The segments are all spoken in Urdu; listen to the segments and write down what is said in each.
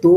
2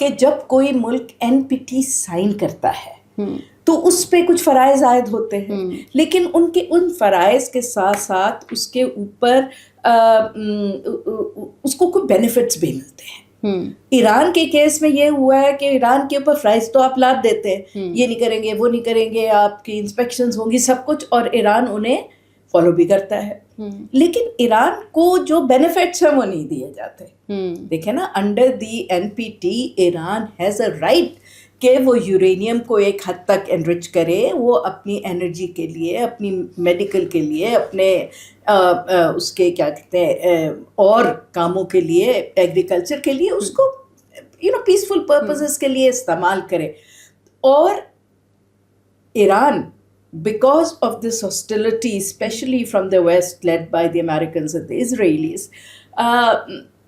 کہ جب کوئی ملک NPT سائن کرتا ہے تو اس پہ کچھ فرائض عائد ہوتے ہیں، لیکن ان فرائض کے ساتھ ساتھ اس کے اوپر اس کو کچھ بینیفٹس بھی ملتے ہیں. ایران کے کیس میں یہ ہوا ہے کہ ایران کے اوپر فرائض تو آپ لاد دیتے ہیں، یہ نہیں کریں گے وہ نہیں کریں گے، آپ کی انسپیکشنز ہوں گی سب کچھ، اور ایران انہیں فالو بھی کرتا ہے. لیکن ایران کو جو بینیفٹس ہیں وہ نہیں دیے جاتے. دیکھیں نا، under the NPT Iran has a right کہ وہ یورینیم کو ایک حد تک انرچ کرے، وہ اپنی انرجی کے لیے، اپنی میڈیکل کے لیے، اپنے اس کے کیا کہتے ہیں اور کاموں کے لیے، ایگریکلچر کے لیے، اس کو پیسفل پرپزز کے لیے استعمال کرے. اور Iran because of this hostility, especially from the West led by the Americans and the Israelis,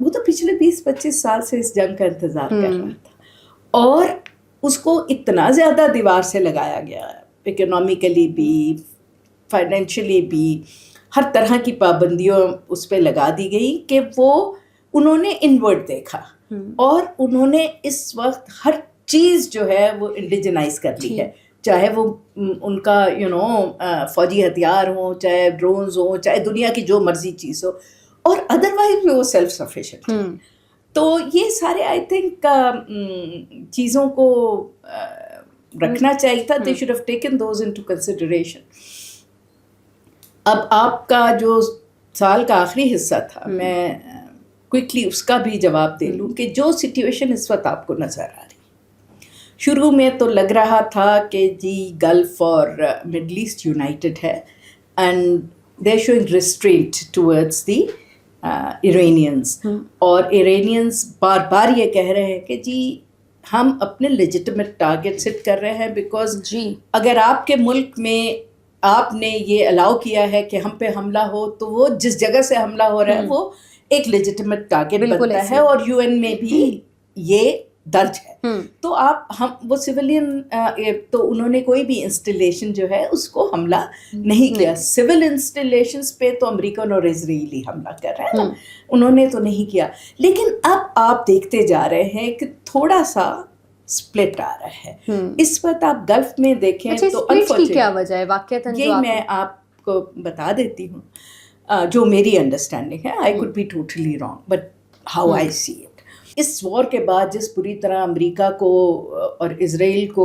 وہ تو پچھلے 20-25 سال سے اس جنگ کا انتظار کر رہا تھا، اور اس کو اتنا زیادہ دیوار سے لگایا گیا، اکنامیکلی بھی، فائنینشلی بھی، ہر طرح کی پابندیوں اس پہ لگا دی گئی کہ انہوں نے انورڈ دیکھا، اور انہوں نے اس وقت ہر چیز جو ہے وہ انڈیجنائز کر لی ہے، چاہے وہ ان کا فوجی ہتھیار ہوں، چاہے ڈرونز ہوں، چاہے دنیا کی جو مرضی چیز ہو، اور ادروائز بھی وہ سیلف سفیشینٹ. تو یہ سارے آئی تھنک چیزوں کو رکھنا چاہیے تھا. They should have taken those into consideration. اب آپ کا جو سال کا آخری حصہ تھا، میں کوئکلی اس کا بھی جواب دے لوں کہ جو سچویشن اس وقت آپ کو نظر آ رہی، شروع میں تو لگ رہا تھا کہ جی گلف اور مڈل ایسٹ یونائٹڈ ہے، and they are showing restraint towards the Iranians, اور ایرانینز بار بار یہ کہہ رہے ہیں کہ جی ہم اپنے لیجٹمیٹ ٹارگیٹ سیٹ کر رہے ہیں، بیکاز اگر آپ کے ملک میں آپ نے یہ الاؤ کیا ہے کہ ہم پہ حملہ ہو، تو وہ جس جگہ سے حملہ ہو رہا ہے وہ ایک لیجٹمیٹ ٹارگیٹ بنتا ہے، اور UN میں بھی یہ درج ہے. تو وہ سویلین، تو انہوں نے کوئی بھی انسٹالیشن جو ہے اس کو حملہ نہیں کیا. سول انسٹالیشنز پہ تو امریکن اور اسرائیلی حملہ کر رہے ہیں نا، انہوں نے تو نہیں کیا. لیکن اب آپ دیکھتے جا رہے ہیں کہ تھوڑا سا سپلٹ آ رہا ہے. اس وقت آپ گلف میں دیکھیں تو کی کیا وجہ ہے واقعتاً، یہ میں آپ کو بتا دیتی ہوں جو میری انڈرسٹینڈنگ ہے. I could be totally wrong, but how I see it. اس وار کے بعد جس پوری طرح امریکہ کو اور اسرائیل کو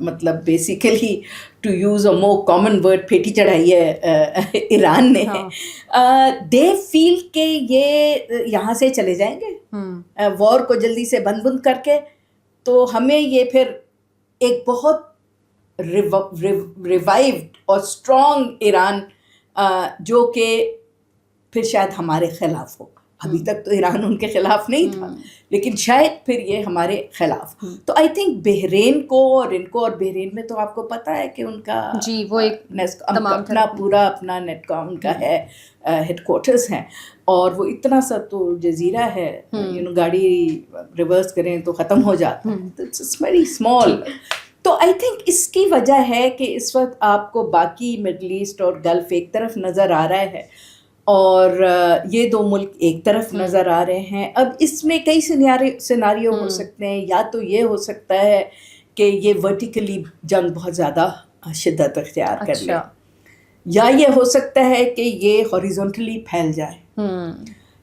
مطلب basically to use a more common word پھیٹی چڑھائی ہے ایران نے، دے فیل کہ یہ یہاں سے چلے جائیں گے وار کو جلدی سے بند کر کے، تو ہمیں یہ پھر ایک بہت ریوائوڈ اور اسٹرانگ ایران جو کہ پھر شاید ہمارے خلاف ہو. ابھی تک تو ایران ان کے خلاف نہیں تھا، لیکن شاید پھر یہ ہمارے خلاف. تو آئی تھنک بحرین کو اور ان کو، اور بحرین میں تو آپ کو پتہ ہے کہ ان کا وہ ایک اپنا پورا اپنا نیٹ کام ان کا ہے، ہیڈ کوارٹرز ہیں، اور وہ اتنا سا تو جزیرہ ہے، گاڑی ریورس کریں تو ختم ہو جاتا ہے، اٹس ویری اسمال. تو آئی تھنک اس کی وجہ ہے کہ اس وقت آپ کو باقی مڈل ایسٹ اور گلف ایک طرف نظر آ رہا ہے، اور یہ دو ملک ایک طرف نظر آ رہے ہیں. اب اس میں کئی سیناریو ہو سکتے ہیں. یا تو یہ ہو سکتا ہے کہ یہ ورٹیکلی جنگ بہت زیادہ شدت اختیار کر لے، یا یہ ہو سکتا ہے کہ یہ ہاریزونٹلی پھیل جائے،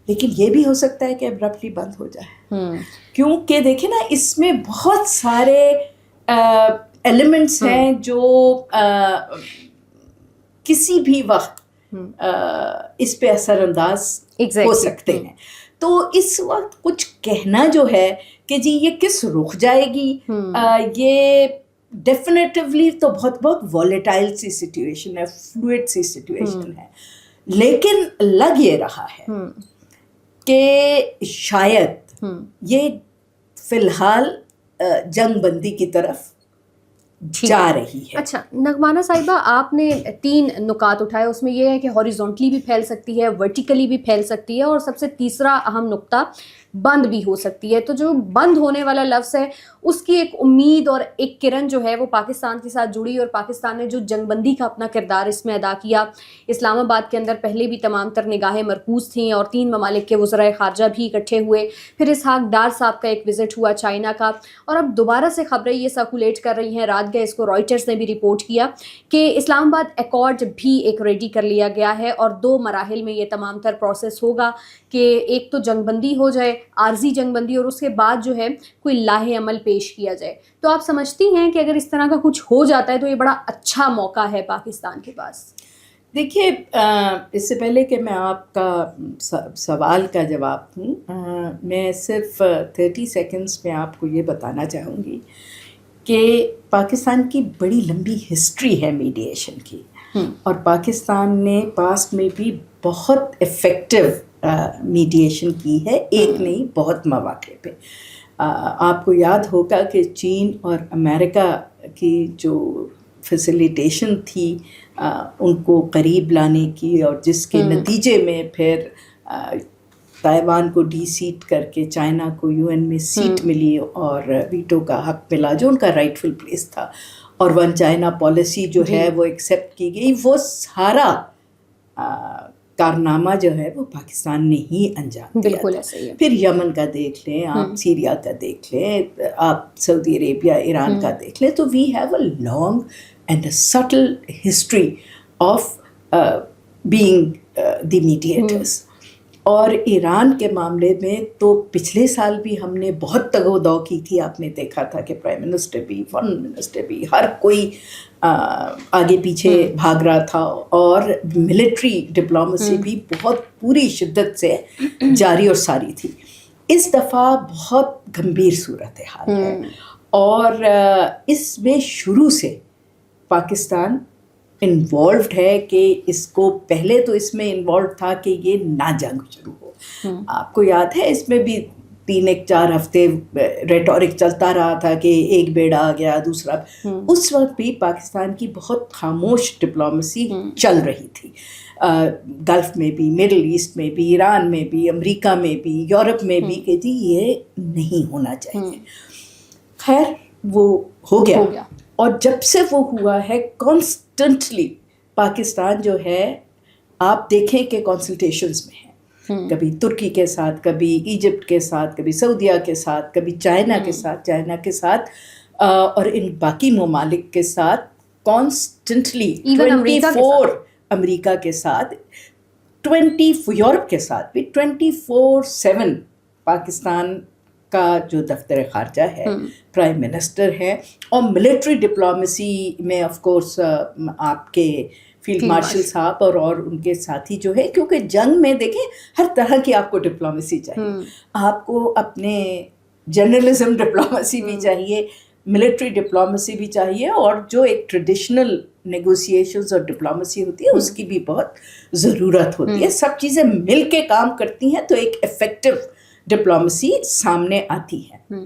لیکن یہ بھی ہو سکتا ہے کہ ابرپٹلی بند ہو جائے. کیونکہ دیکھیں نا، اس میں بہت سارے ایلیمنٹس ہیں جو کسی بھی وقت اس پہ اثر انداز ہو سکتے ہیں. تو اس وقت کچھ کہنا جو ہے کہ جی یہ کس رخ جائے گی، یہ ڈیفینیٹیولی تو بہت والیٹائل سی سچویشن ہے، فلوئڈ سی سچویشن ہے. لیکن لگ یہ رہا ہے کہ شاید یہ فی الحال جنگ بندی کی طرف جا رہی ہے. اچھا نغمانہ صاحبہ، آپ نے 3 نکات اٹھائے، اس میں یہ ہے کہ ہاریزونٹلی بھی پھیل سکتی ہے، ورٹیکلی بھی پھیل سکتی ہے، اور سب سے تیسرا اہم نقطہ بند بھی ہو سکتی ہے. تو جو بند ہونے والا لفظ ہے اس کی ایک امید اور ایک کرن جو ہے وہ پاکستان کے ساتھ جڑی, اور پاکستان نے جو جنگ بندی کا اپنا کردار اس میں ادا کیا. اسلام آباد کے اندر پہلے بھی تمام تر نگاہیں مرکوز تھیں اور 3 ممالک کے وزرائے خارجہ بھی اکٹھے ہوئے. پھر اسحاق ڈار صاحب کا ایک وزٹ ہوا چائنا کا, اور اب دوبارہ سے خبریں یہ سرکولیٹ کر رہی ہیں, رات گئے اس کو رائٹرز نے بھی رپورٹ کیا کہ اسلام آباد ایکارڈ بھی ایک ریڈی کر لیا گیا ہے, اور 2 مراحل میں یہ تمام تر پروسیس ہوگا کہ ایک تو جنگ بندی ہو جائے, عارضی جنگ بندی, اور اس کے بعد جو ہے کوئی لاہ عمل پیش کیا جائے. تو آپ سمجھتی ہیں کہ اگر اس طرح کا کچھ ہو جاتا ہے تو یہ بڑا اچھا موقع ہے پاکستان کے پاس؟ دیکھیے, اس سے پہلے کہ میں آپ کا سوال کا جواب دوں, میں صرف 30 سیکنڈز میں آپ کو یہ بتانا چاہوں گی کہ پاکستان کی بڑی لمبی ہسٹری ہے میڈیشن کی, اور پاکستان نے پاسٹ میں بھی بہت افیکٹو میڈیشن کی ہے, ایک نہیں بہت مواقع پہ. آپ کو یاد ہوگا کہ چین اور امریکہ کی جو فیسیلیٹیشن تھی ان کو قریب لانے کی, اور جس کے نتیجے میں پھر تائیوان کو ڈی سیٹ کر کے چائنا کو UN میں سیٹ ملی اور ویٹو کا حق ملا جو ان کا رائٹ فل پلیس تھا, اور ون چائنا پالیسی جو ہے وہ ایکسیپٹ کی گئی. وہ سارا کارنامہ جو ہے وہ پاکستان نے ہی انجام دیا. بالکل ایسا ہی ہے. پھر یمن کا دیکھ لیں آپ, سیریا کا دیکھ لیں آپ, سعودی عربیہ ایران کا دیکھ لیں. تو we have a long and a subtle history of being the mediators. اور ایران کے معاملے میں تو پچھلے سال بھی ہم نے بہت تگ و دو کی تھی. آپ نے دیکھا تھا کہ پرائم منسٹر بھی, فارن منسٹر بھی, ہر کوئی آگے پیچھے بھاگ رہا تھا, اور ملٹری ڈپلومیسی بھی بہت پوری شدت سے جاری اور ساری تھی. اس دفعہ بہت گمبھیر صورتحال ہے, اور اس میں شروع سے پاکستان انوالوڈ ہے کہ اس کو پہلے تو اس میں انوالوڈ تھا کہ یہ نہ جنگ شروع ہو. آپ کو یاد ہے اس میں بھی 3-4 ہفتے ریٹورک چلتا رہا تھا کہ ایک بیڑا آ گیا دوسرا. اس وقت بھی پاکستان کی بہت خاموش ڈپلومیسی چل رہی تھی, گلف میں بھی, مڈل ایسٹ میں بھی, ایران میں بھی, امریکہ میں بھی, یورپ میں بھی, کہ جی یہ نہیں ہونا چاہیے. خیر وہ ہو گیا, اور جب سے وہ ہوا ہے کانسٹنٹلی پاکستان جو ہے آپ دیکھیں کہ کنسلٹیشنز میں ہے, کبھی ترکی کے ساتھ, کبھی ایجپٹ کے ساتھ, کبھی سعودیہ کے ساتھ, کبھی چائنا کے ساتھ, اور ان باقی ممالک کے ساتھ کانسٹنٹلی 24, امریکہ کے ساتھ 20, یورپ کے ساتھ بھی 24/7 پاکستان کا جو دفتر خارجہ ہے, پرائم منسٹر ہے, اور ملٹری ڈپلومیسی میں آف کورس آپ کے فیلڈ مارشل صاحب اور ان کے ساتھی جو ہے, کیونکہ جنگ میں دیکھیں ہر طرح کی آپ کو ڈپلومیسی چاہیے. آپ کو اپنے جرنلزم ڈپلومیسی بھی چاہیے, ملٹری ڈپلومیسی بھی چاہیے, اور جو ایک ٹریڈیشنل نیگوسیشنز اور ڈپلومیسی ہوتی ہے اس کی بھی بہت ضرورت ہوتی ہے. سب چیزیں مل کے کام کرتی ہیں تو ایک افیکٹو ڈپلومیسی سامنے آتی ہے.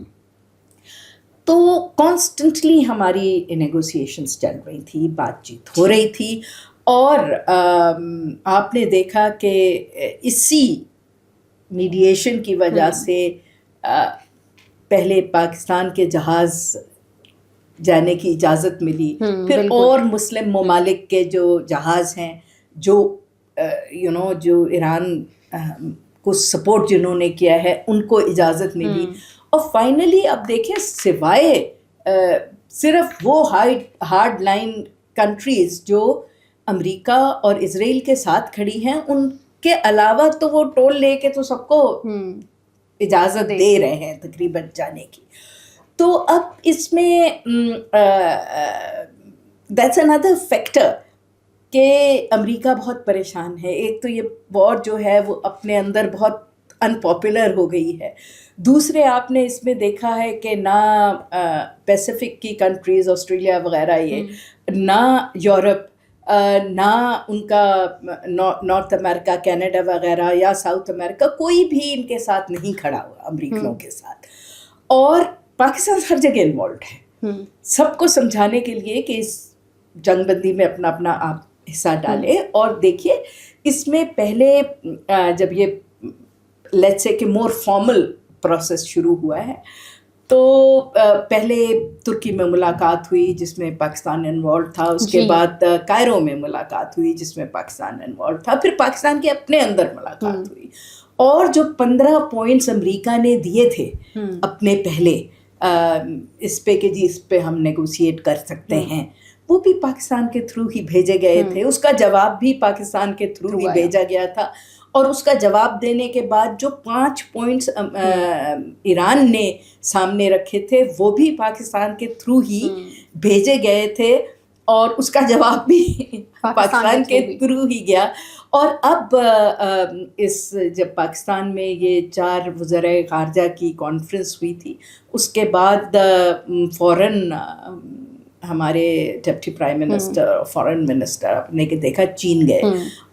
تو کانسٹنٹلی ہماری نیگوسیشنز چل رہی تھی, بات چیت ہو رہی تھی, اور آپ نے دیکھا کہ اسی میڈیشن کی وجہ سے پہلے پاکستان کے جہاز جانے کی اجازت ملی, پھر اور مسلم ممالک کے جو جہاز ہیں جو جو ایران کو سپورٹ جنہوں نے کیا ہے ان کو اجازت ملی, اور فائنلی اب دیکھیں سوائے صرف وہ ہارڈ لائن کنٹریز جو امریکہ اور اسرائیل کے ساتھ کھڑی ہیں, ان کے علاوہ تو وہ ٹول لے کے تو سب کو اجازت دے رہے ہیں تقریباً جانے کی. تو اب اس میں دیٹس another فیکٹر کہ امریکہ بہت پریشان ہے. ایک تو یہ وار جو ہے وہ اپنے اندر بہت انپاپولر ہو گئی ہے, دوسرے آپ نے اس میں دیکھا ہے کہ نہ پیسیفک کی کنٹریز آسٹریلیا وغیرہ, یہ نہ یورپ, نہ ان کا نارتھ امریکہ کینیڈا وغیرہ یا ساؤتھ امریکہ, کوئی بھی ان کے ساتھ نہیں کھڑا ہوا امریکنوں کے ساتھ, اور پاکستان ہر جگہ انوالوڈ ہے سب کو سمجھانے کے لیے کہ اس جنگ بندی میں اپنا اپنا آپ حصہ ڈالیں. اور دیکھیے اس میں پہلے جب یہ لیٹس سے کہ مور فارمل پروسیس شروع ہوا ہے. تو پہلے ترکی میں ملاقات ہوئی جس میں پاکستان انوالو تھا, اس کے بعد کائرو میں ملاقات ہوئی جس میں پاکستان انوالو تھا, پھر پاکستان کے اپنے اندر ملاقات ہوئی, اور جو 15 پوائنٹس امریکہ نے دیے تھے اپنے پہلے اس پہ کہ جی اس پہ ہم نیگوشیٹ کر سکتے ہیں, وہ بھی پاکستان کے تھرو ہی بھیجے گئے تھے. اس کا جواب بھی پاکستان کے تھرو ہی بھیجا گیا تھا, اور اس کا جواب دینے کے بعد جو 5 پوائنٹس ایران نے سامنے رکھے تھے وہ بھی پاکستان کے تھرو ہی بھیجے گئے تھے, اور اس کا جواب بھی پاکستان کے تھرو ہی گیا. اور اب جب پاکستان میں یہ 4 وزرائے خارجہ کی کانفرنس ہوئی تھی, اس کے بعد فوراً ہمارے deputy prime minister foreign minister نے دیکھا چین گئے,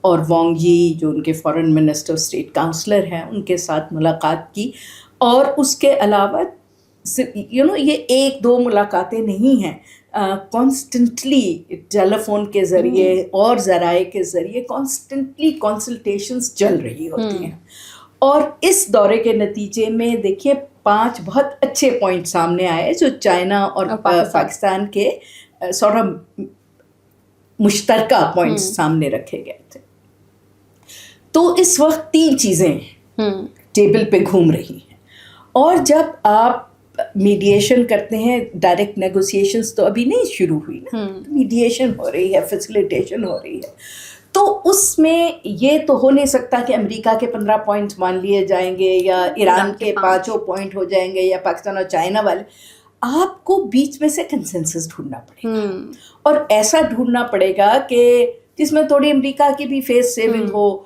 اور وانگ جی جو ان کے فارن منسٹر اسٹیٹ کاؤنسلر ہیں ان کے ساتھ ملاقات کی. اور اس کے علاوہ یہ 1-2 ملاقاتیں نہیں ہیں, کانسٹنٹلی ٹیلی فون کے ذریعے اور ذرائع کے ذریعے کانسٹنٹلی کنسلٹیشنز چل رہی ہوتی ہیں. اور اس دورے کے نتیجے میں دیکھیے 5 بہت اچھے پوائنٹ سامنے آئے جو چائنا اور پاکستان کے سارٹ آف مشترکہ پوائنٹس سامنے رکھے گئے تھے. تو اس وقت 3 چیزیں ٹیبل پہ گھوم رہی ہیں, اور جب آپ میڈیشن کرتے ہیں, ڈائریکٹ نیگوسیشنز تو ابھی نہیں شروع ہوئی نا, میڈیشن ہو رہی ہے, فیسیلیٹیشن ہو رہی ہے, تو اس میں یہ تو ہو نہیں سکتا کہ امریکہ کے 15 پوائنٹس مان لیے جائیں گے یا ایران کے 5 پوائنٹ ہو جائیں گے یا پاکستان اور چائنا والے. آپ کو بیچ میں سے کنسنسس ڈھونڈنا پڑے گا, اور ایسا ڈھونڈنا پڑے گا کہ جس میں تھوڑی امریکہ کی بھی فیس سیونگ ہو,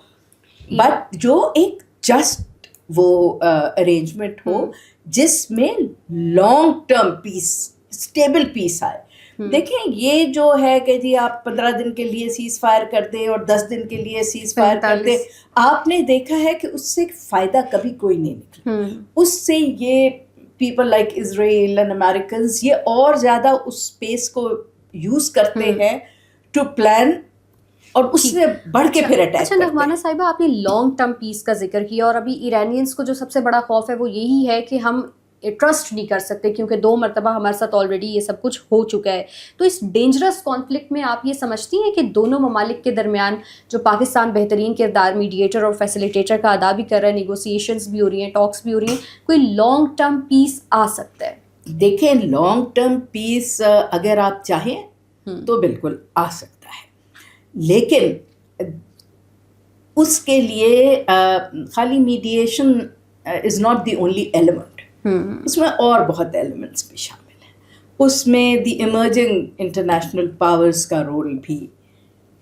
بٹ جو ایک جسٹ وہ ارینجمنٹ ہو جس میں لانگ ٹرم پیس, اسٹیبل پیس آئے. دیکھیں یہ جو ہے کہ جی آپ 15 دن کے لیے سیز فائر کر دیں اور 10 دن کے لیے سیز فائر کر دیں, آپ نے دیکھا ہے کہ اس سے فائدہ کبھی کوئی نہیں نکلا. اس سے یہ people like Israel and Americans یہ اور زیادہ اس اسپیس کو یوز کرتے ہیں ٹو پلان, اور اس سے بڑھ کے پھر اٹیک. اچھا نغمانہ صاحبہ, آپ نے لانگ ٹرم پیس کا ذکر کیا, اور ابھی ایرانینس کو جو سب سے بڑا خوف ہے وہ یہی ہے کہ ہم ٹرسٹ نہیں کر سکتے کیونکہ 2 مرتبہ ہمارے ساتھ آلریڈی یہ سب کچھ ہو چکا ہے. تو اس ڈینجرس کانفلکٹ میں آپ یہ سمجھتی ہیں کہ دونوں ممالک کے درمیان جو پاکستان بہترین کردار میڈیٹر اور فیسیلیٹیٹر کا ادا بھی کر رہا ہے, نیگوسیشنز بھی ہو رہی ہیں, ٹاکس بھی ہو رہی ہیں, کوئی لانگ ٹرم پیس آ سکتا ہے؟ دیکھیں لانگ ٹرم پیس اگر آپ چاہیں تو بالکل آ سکتا ہے, لیکن اس کے لیے خالی mediation is not the only element. اس میں اور بہت ایلیمنٹس بھی شامل ہیں. اس میں دی ایمرجنگ انٹرنیشنل پاورز کا رول بھی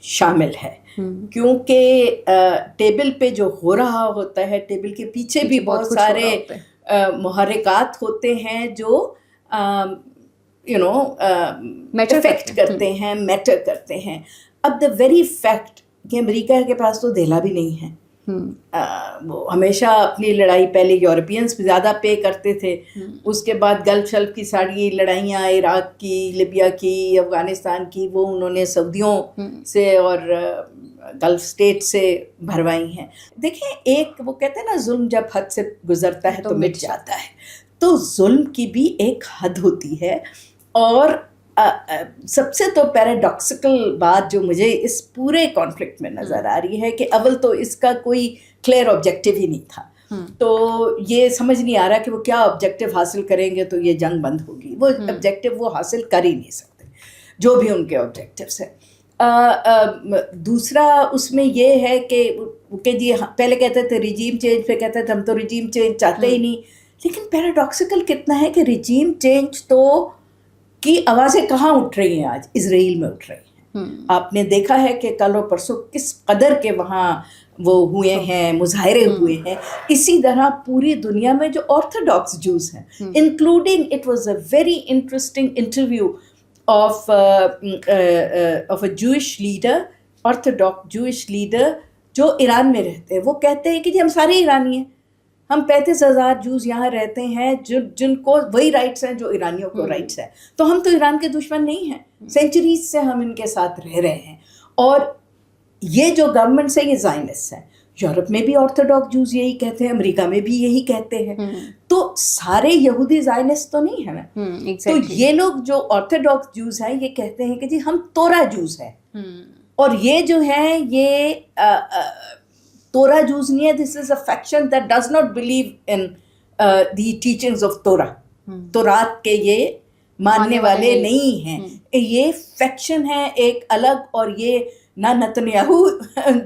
شامل ہے, کیونکہ ٹیبل پہ جو ہو رہا ہوتا ہے, ٹیبل کے پیچھے بھی بہت سارے محرکات ہوتے ہیں جو افیکٹ کرتے ہیں, میٹر کرتے ہیں. اب دا ویری فیکٹ کہ امریکہ کے پاس تو دھیلا بھی نہیں ہے, وہ ہمیشہ اپنی لڑائی پہلے یورپینس زیادہ پے کرتے تھے, اس کے بعد گلف شلف کی ساری لڑائیاں عراق کی, لیبیا کی, افغانستان کی, وہ انہوں نے سعودیوں سے اور گلف اسٹیٹ سے بھروائی ہیں. دیکھیں ایک وہ کہتے ہیں نا ظلم جب حد سے گزرتا ہے تو مٹ جاتا ہے, تو ظلم کی بھی ایک حد ہوتی ہے. اور سب سے تو پیراڈاکسیکل بات جو مجھے اس پورے کانفلکٹ میں نظر آ رہی ہے کہ اول تو اس کا کوئی کلیئر آبجیکٹیو ہی نہیں تھا, تو یہ سمجھ نہیں آ رہا کہ وہ کیا آبجیکٹیو حاصل کریں گے تو یہ جنگ بند ہوگی. وہ آبجیکٹیو وہ حاصل کر ہی نہیں سکتے جو بھی ان کے آبجیکٹیوس ہیں. دوسرا اس میں یہ ہے کہ جی پہلے کہتے تھے ریجیم چینج, پہ کہتے تھے ہم تو ریجیم چینج چاہتے ہی نہیں. لیکن پیراڈاکسیکل کتنا ہے کہ ریجیم چینج تو کی آوازیں کہاں اٹھ رہی ہیں, آج اسرائیل میں اٹھ رہی ہیں. آپ نے دیکھا ہے کہ کل اور پرسوں کس قدر کے وہاں وہ ہوئے ہیں, مظاہرے ہوئے ہیں. اسی طرح پوری دنیا میں جو آرتھوڈاکس جوز ہیں, including it was a very interesting interview of a Jewish leader, orthodox Jewish leader جو ایران میں رہتے ہیں. وہ کہتے ہیں کہ جی ہم سارے ایرانی ہیں, ہم 35,000 جوز یہاں رہتے ہیں جن کو وہی رائٹس ہیں جو ایرانیوں کو رائٹس ہیں, تو ہم تو ایران کے دشمن نہیں ہیں, سینچریز سے ہم ان کے ساتھ رہ رہے ہیں. اور یہ جو گورنمنٹس ہیں یہ زائنسٹ ہیں. یورپ میں بھی آرتھوڈاکس جوز یہی کہتے ہیں, امریکہ میں بھی یہی کہتے ہیں. تو سارے یہودی زائنسٹ تو نہیں ہے نا. تو یہ لوگ جو آرتھوڈاکس جوز ہیں یہ کہتے ہیں کہ جی ہم تورا جوز ہیں, اور یہ جو ہے یہ تورا جوز نہیں ہے. This is a faction that does not believe in the teachings of Torah. تورات کے یہ ماننے والے نہیں ہیں. یہ فیکشن ہے ایک الگ, اور یہ نہ نتنیاہو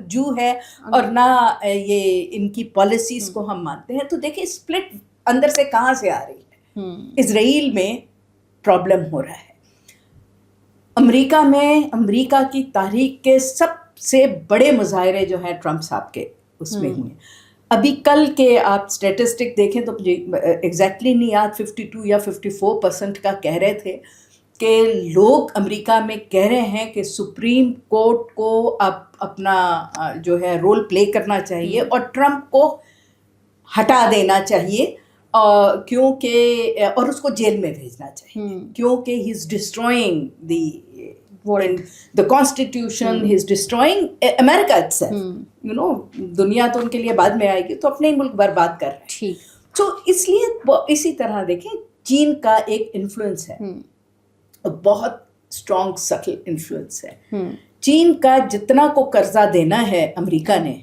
جو ہے اور نہ یہ ان کی پالیسیز کو ہم مانتے ہیں. تو دیکھیں اسپلٹ اندر سے کہاں سے آ رہی ہے. اسرائیل میں پرابلم ہو رہا ہے, امریکہ میں امریکہ کی تاریخ کے سب سے بڑے مظاہرے جو ہیں ٹرمپ صاحب کے اس میں ہوئے. ابھی کل کے آپ اسٹیٹسٹک دیکھیں تو ایگزیکٹلی نہیں یاد, 52 یا 54% کا کہہ رہے تھے کہ لوگ امریکہ میں کہہ رہے ہیں کہ سپریم کورٹ کو اب اپنا جو ہے رول پلے کرنا چاہیے اور ٹرمپ کو ہٹا دینا چاہیے, کیونکہ اور اس کو جیل میں بھیجنا چاہیے, کیونکہ ہی از destroying the constitution, he is destroying America itself. You know, دنیا تو ان کے لیے بعد میں آئے گی, تو اپنے ہی ملک برباد کر رہے ہیں. تو اس لیے اسی طرح دیکھیں چین کا ایک انفلوئنس ہے, بہت اسٹرانگ سٹل انفلوئنس ہے. چین کا جتنا کو قرضہ دینا ہے امریکہ نے,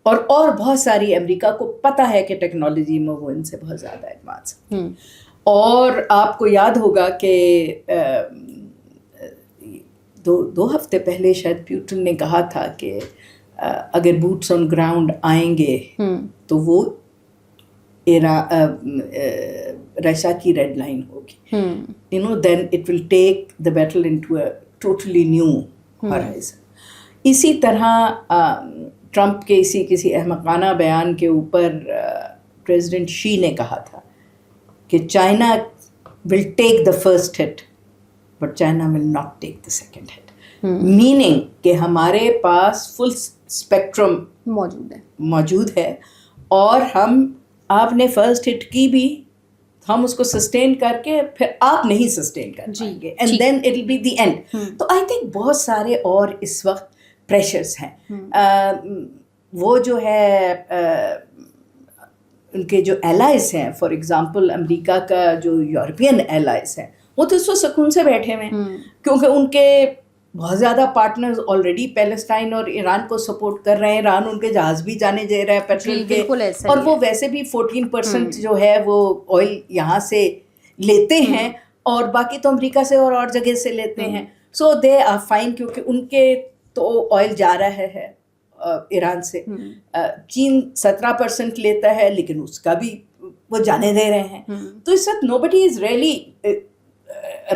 اور بہت ساری امریکہ کو پتہ ہے کہ ٹیکنالوجی میں وہ ان سے بہت زیادہ ایڈوانس ہے. اور آپ کو یاد ہوگا کہ 2 ہفتے پہلے شاید پیوٹن نے کہا تھا کہ اگر بوٹس آن گراؤنڈ آئیں گے تو وہ رشیا کی ریڈ لائن ہوگی. You know then it will take the battle into a totally new horizon. اسی طرح ٹرمپ کے کسی احمقانہ بیان کے اوپر پریزیڈنٹ شی نے کہا تھا کہ China will take the first hit but China will not take the second hit. Meaning کہ ہمارے پاس فل اسپیکٹرم موجود ہے, اور آپ نے فرسٹ ہٹ کی بھی, ہم اس کو سسٹین کر کے پھر آپ نہیں سسٹین کر پائیں گے, and then it will be the end. تو آئی تھنک بہت سارے اور اس وقت پریشرز ہیں. وہ جو ہے ان کے جو ایلائز ہیں, فار ایگزامپل امریکہ کا جو یورپین ایلائز ہیں, وہ تو اس وقت سکون سے بیٹھے ہوئے ہیں, کیونکہ ان کے بہت زیادہ پارٹنرز آلریڈی پیلسٹائن اور ایران کو سپورٹ کر رہے ہیں. ایران ان کے جہاز بھی جانے دے رہا ہے پیٹرول کے, اور وہ ویسے بھی 14% جو ہے وہ آئل یہاں سے لیتے ہیں, اور باقی تو امریکہ سے اور جگہ سے لیتے ہیں. سو دے آر فائن, کیونکہ ان کے تو آئل جا رہا ہے ایران سے. چین 17% لیتا ہے, لیکن اس کا بھی وہ جانے دے رہے ہیں. تو اس وقت نو بڈی از ریئلی,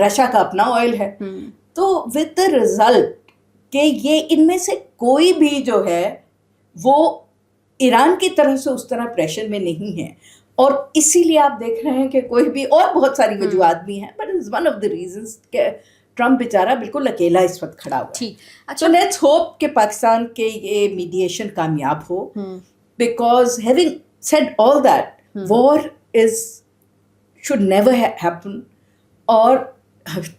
رشیا کا اپنا آئل ہے. تو ود دا رزلٹ کہ یہ ان میں سے کوئی بھی جو ہے وہ ایران کی طرف سے اس طرح پریشر میں نہیں ہے, اور اسی لیے آپ دیکھ رہے ہیں کہ کوئی بھی, اور بہت ساری وجوہات بھی ہیں, but it's one of the reasons کہ ٹرمپ بیچارہ بالکل اکیلا اس وقت کھڑا ہوا. تو لیٹس ہوپ کہ پاکستان کے یہ میڈیشن کامیاب ہو, because having said all that, war should never happen, اور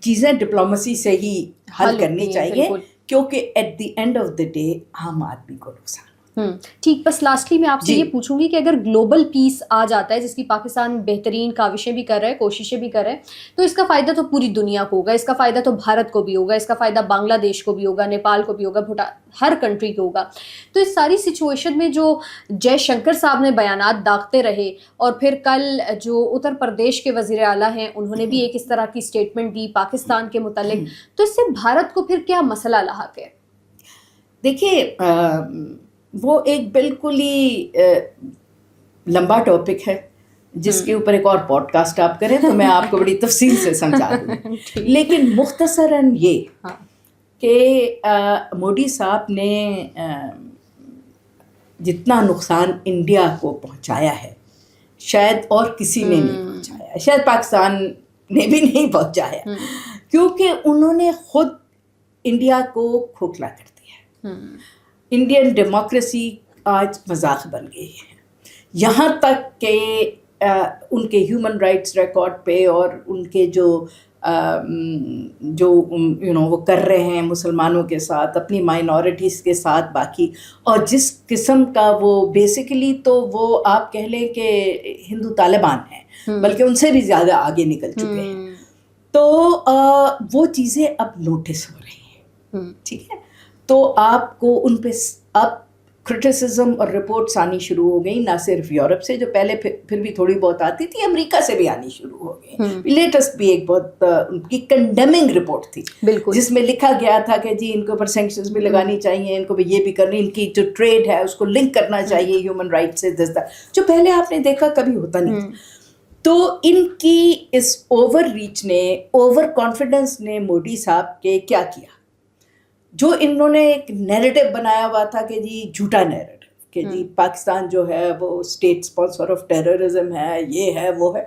چیزیں ڈپلومسی سے ہی حل کرنی چاہیے, کیونکہ at the end of the day عام آدمی کو نقصان. ٹھیک, بس لاسٹلی میں آپ سے یہ پوچھوں گی کہ اگر گلوبل پیس آ جاتا ہے, جس کی پاکستان بہترین کاوشیں بھی کر رہا ہے, کوششیں بھی کر رہے ہیں, تو اس کا فائدہ تو پوری دنیا کو ہوگا, اس کا فائدہ تو بھارت کو بھی ہوگا, اس کا فائدہ بنگلہ دیش کو بھی ہوگا, نیپال کو بھی ہوگا, ہر کنٹری کو ہوگا. تو اس ساری سچویشن میں جو جے شنکر صاحب نے بیانات داغتے رہے, اور پھر کل جو اتر پردیش کے وزیر اعلیٰ ہیں انہوں نے بھی ایک اس طرح کی اسٹیٹمنٹ دی پاکستان کے متعلق, تو اس سے بھارت کو پھر کیا مسئلہ لاحق ہے؟ دیکھیے وہ ایک بالکل ہی لمبا ٹاپک ہے جس کے اوپر ایک اور پوڈ کاسٹ آپ کریں تو میں آپ کو بڑی تفصیل سے سمجھا دوں. لیکن مختصراً یہ کہ مودی صاحب نے جتنا نقصان انڈیا کو پہنچایا ہے شاید اور کسی نے نہیں پہنچایا, شاید پاکستان نے بھی نہیں پہنچایا, کیونکہ انہوں نے خود انڈیا کو کھوکھلا کر دیا. انڈین ڈیموکریسی آج مذاق بن گئی ہے, یہاں تک کہ ان کے ہیومن رائٹس ریکارڈ پہ اور ان کے جو جو وہ کر رہے ہیں مسلمانوں کے ساتھ، اپنی مائنورٹیز کے ساتھ باقی، اور جس قسم کا وہ بیسیکلی تو وہ آپ کہہ لیں کہ ہندو طالبان ہیں، بلکہ ان سے بھی زیادہ آگے نکل چکے ہیں. تو وہ چیزیں اب نوٹس ہو رہی ہیں. ٹھیک ہے، تو آپ کو ان پہ اب کرٹیسزم اور رپورٹس آنی شروع ہو گئی، نہ صرف یورپ سے جو پہلے پھر بھی تھوڑی بہت آتی تھی، امریکہ سے بھی آنی شروع ہو گئی. لیٹسٹ بھی ایک بہت ان کی کنڈیمنگ رپورٹ تھی جس میں لکھا گیا تھا کہ جی ان کے اوپر سینکشنز بھی لگانی چاہیے، ان کو بھی یہ بھی کرنی، ان کی جو ٹریڈ ہے اس کو لنک کرنا چاہیے ہیومن رائٹ سے، جو پہلے آپ نے دیکھا کبھی ہوتا نہیں تھا. تو ان کی اس اوور ریچ نے، اوور کانفیڈنس نے مودی صاحب کے کیا کیا، جو انہوں نے ایک نیریٹو بنایا ہوا تھا کہ جی جھوٹا نیریٹو کہ جی پاکستان جو ہے وہ اسٹیٹ اسپانسر آف ٹیررزم ہے، یہ ہے وہ ہے،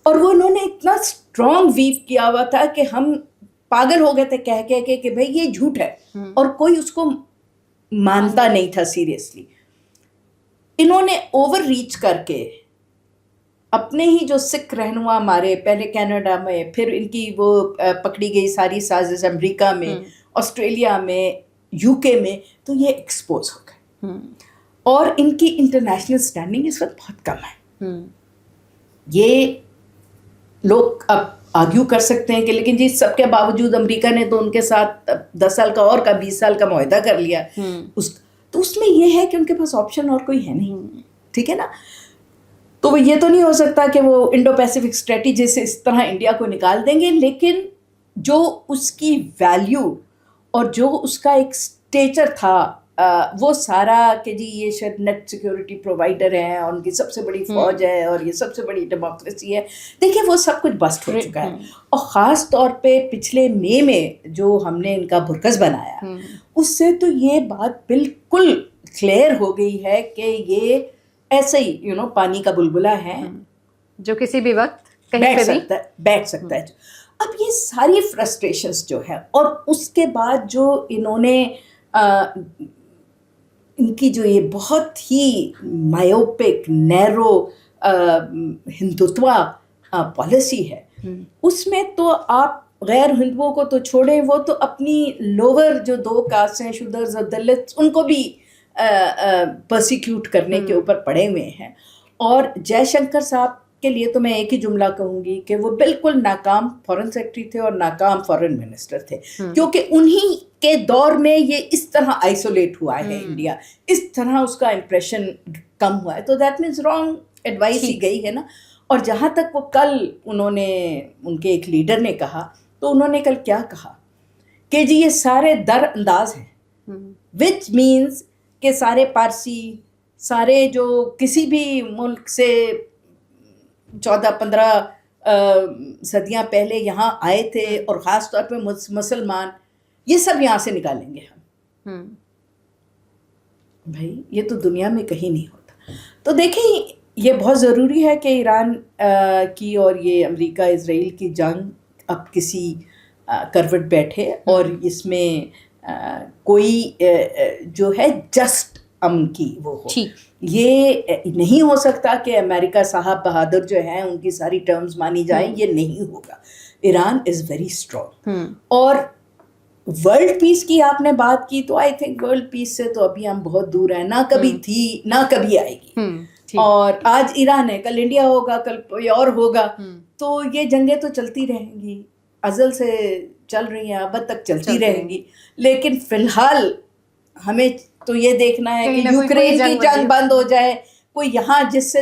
اور وہ انہوں نے اتنا اسٹرانگ ویو کیا ہوا تھا کہ ہم پاگل ہو گئے تھے کہہ کے کہ بھائی یہ جھوٹ ہے، اور کوئی اس کو مانتا نہیں تھا سیریسلی. انہوں نے اوور ریچ کر کے اپنے ہی جو سکھ رہنما مارے، پہلے کینیڈا میں، پھر ان کی وہ پکڑی گئی ساری سازش امریکہ میں، آسٹریلیا میں، یو کے میں، تو یہ ایکسپوز ہو گئے. اور ان کی انٹرنیشنل اسٹینڈنگ اس وقت بہت کم ہے. یہ لوگ اب آرگیو کر سکتے ہیں کہ لیکن جی سب کے باوجود امریکہ نے تو ان کے ساتھ 10 سال کا اور کا 20 سال کا معاہدہ کر لیا. تو اس میں یہ ہے کہ ان کے پاس آپشن اور کوئی ہے نہیں. ٹھیک ہے نا، تو وہ یہ تو نہیں ہو سکتا کہ وہ انڈو پیسفک اسٹریٹجی سے اس طرح انڈیا کو نکال دیں گے، لیکن جو اس کی ویلیو اور جو اس کا ایک اسٹیچر تھا وہ سارا کہ جی یہ شاید نیٹ سیکیورٹی پرووائڈر ہیں اور ان کی سب سے بڑی فوج ہے اور یہ سب سے بڑی ڈیموکریسی ہے، دیکھیں وہ سب کچھ بسٹ ہو چکا ہے. اور خاص طور پہ پچھلے مئی میں جو ہم نے ان کا برکس بنایا، اس سے تو یہ بات بالکل کلیئر ہو گئی ہے کہ یہ ایسے ہی پانی کا بلبلا ہے جو کسی بھی وقت کہیں پہ بھی بیٹھ سکتا ہے. اب یہ ساری فرسٹریشنز جو ہے، اور اس کے بعد جو انہوں نے ان کی جو یہ بہت ہی مایوپک نیرو ہندوتوا پالیسی ہے، اس میں تو آپ غیر ہندوؤں کو تو چھوڑیں، وہ تو اپنی لوور جو 2 کاسٹ ہیں، شودرز اور دلت، ان کو بھی پرسیکیوٹ کرنے کے اوپر پڑے ہوئے ہیں. اور جے شنکر صاحب کے لیے تو میں ایک ہی جملہ کہوں گی کہ وہ بالکل ناکام فارن سیکرٹری تھے اور ناکام فارن منسٹر تھے، کیونکہ انہی کے دور میں یہ اس طرح آئسولیٹ ہوا ہے انڈیا، اس طرح اس کا امپریشن کم ہوا ہے. تو دیٹ مینس رانگ ایڈوائس ہی گئی ہے نا. اور جہاں تک وہ کل انہوں نے ان کے ایک لیڈر نے کہا، تو انہوں نے کل کیا کہا کہ جی یہ سارے در انداز ہیں، وچ مینس کہ سارے پارسی، سارے جو کسی بھی ملک سے 14-15 صدیاں پہلے یہاں آئے تھے، اور خاص طور پہ مسلمان، یہ سب یہاں سے نکالیں گے ہم. بھائی یہ تو دنیا میں کہیں نہیں ہوتا. تو دیکھیں یہ بہت ضروری ہے کہ ایران کی اور یہ امریکہ اسرائیل کی جنگ اب کسی کروٹ بیٹھے، اور اس میں کوئی جو ہے جسٹ امن کی وہ ہو. یہ نہیں ہو سکتا کہ امریکہ صاحب بہادر جو ہیں ان کی ساری ٹرمز مانی جائیں، یہ نہیں ہوگا. Iran is very strong. اور ورلڈ پیس کی آپ نے بات کی، تو آئی تھنک ورلڈ پیس سے تو ابھی ہم بہت دور ہیں، نہ کبھی تھی نہ کبھی آئے گی. اور آج ایران ہے، کل انڈیا ہوگا، کل کوئی اور ہوگا. تو یہ جنگیں تو چلتی رہیں گی، ازل سے چل رہی ہیں، ابد تک چلتی رہیں گی. لیکن فی الحال ہمیں تو یہ دیکھنا ہے کہ یوکرین کی جنگ بند ہو جائے، کوئی یہاں جس سے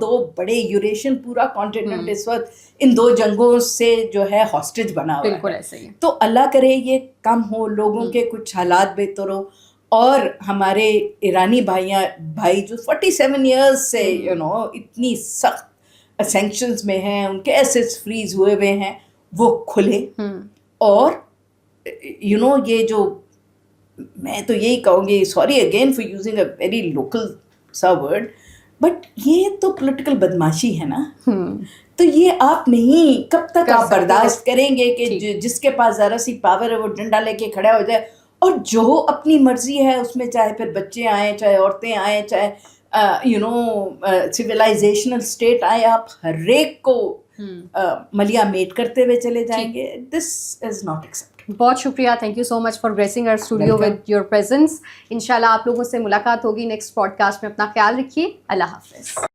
2 بڑے یوریشین پورا کانٹیننٹ اس وقت ان 2 جنگوں سے جو ہے ہاسٹیج بنا ہوا ہے. تو اللہ کرے یہ کم ہو، لوگوں کے کچھ حالات بہتر ہو، اور ہمارے ایرانی بھائی جو 47 ایئرز سے اتنی سخت سینکشنز میں ہیں، ان کے ایسیٹس فریز ہوئے ہوئے ہیں، وہ کھلے. اور یہ جو میں تو یہی کہوں گی، sorry again for using a very local سا ورڈ، بٹ یہ تو پولیٹیکل بدماشی ہے نا. تو یہ آپ نہیں کب تک آپ برداشت کریں گے کہ جس کے پاس ذرا سی پاور ہے وہ ڈنڈا لے کے کھڑا ہو جائے، اور جو اپنی مرضی ہے اس میں، چاہے پھر بچے آئیں، چاہے عورتیں آئیں، چاہے سویلائزیشنل اسٹیٹ آئے، آپ ہر ایک کو ملیا میٹ کرتے ہوئے چلے جائیں گے. This is not acceptable. بہت شکریہ, thank you so much for gracing our studio with your presence. انشاءاللہ آپ لوگوں سے ملاقات ہوگی نیکسٹ پوڈ کاسٹ میں. اپنا خیال رکھیے. اللہ حافظ.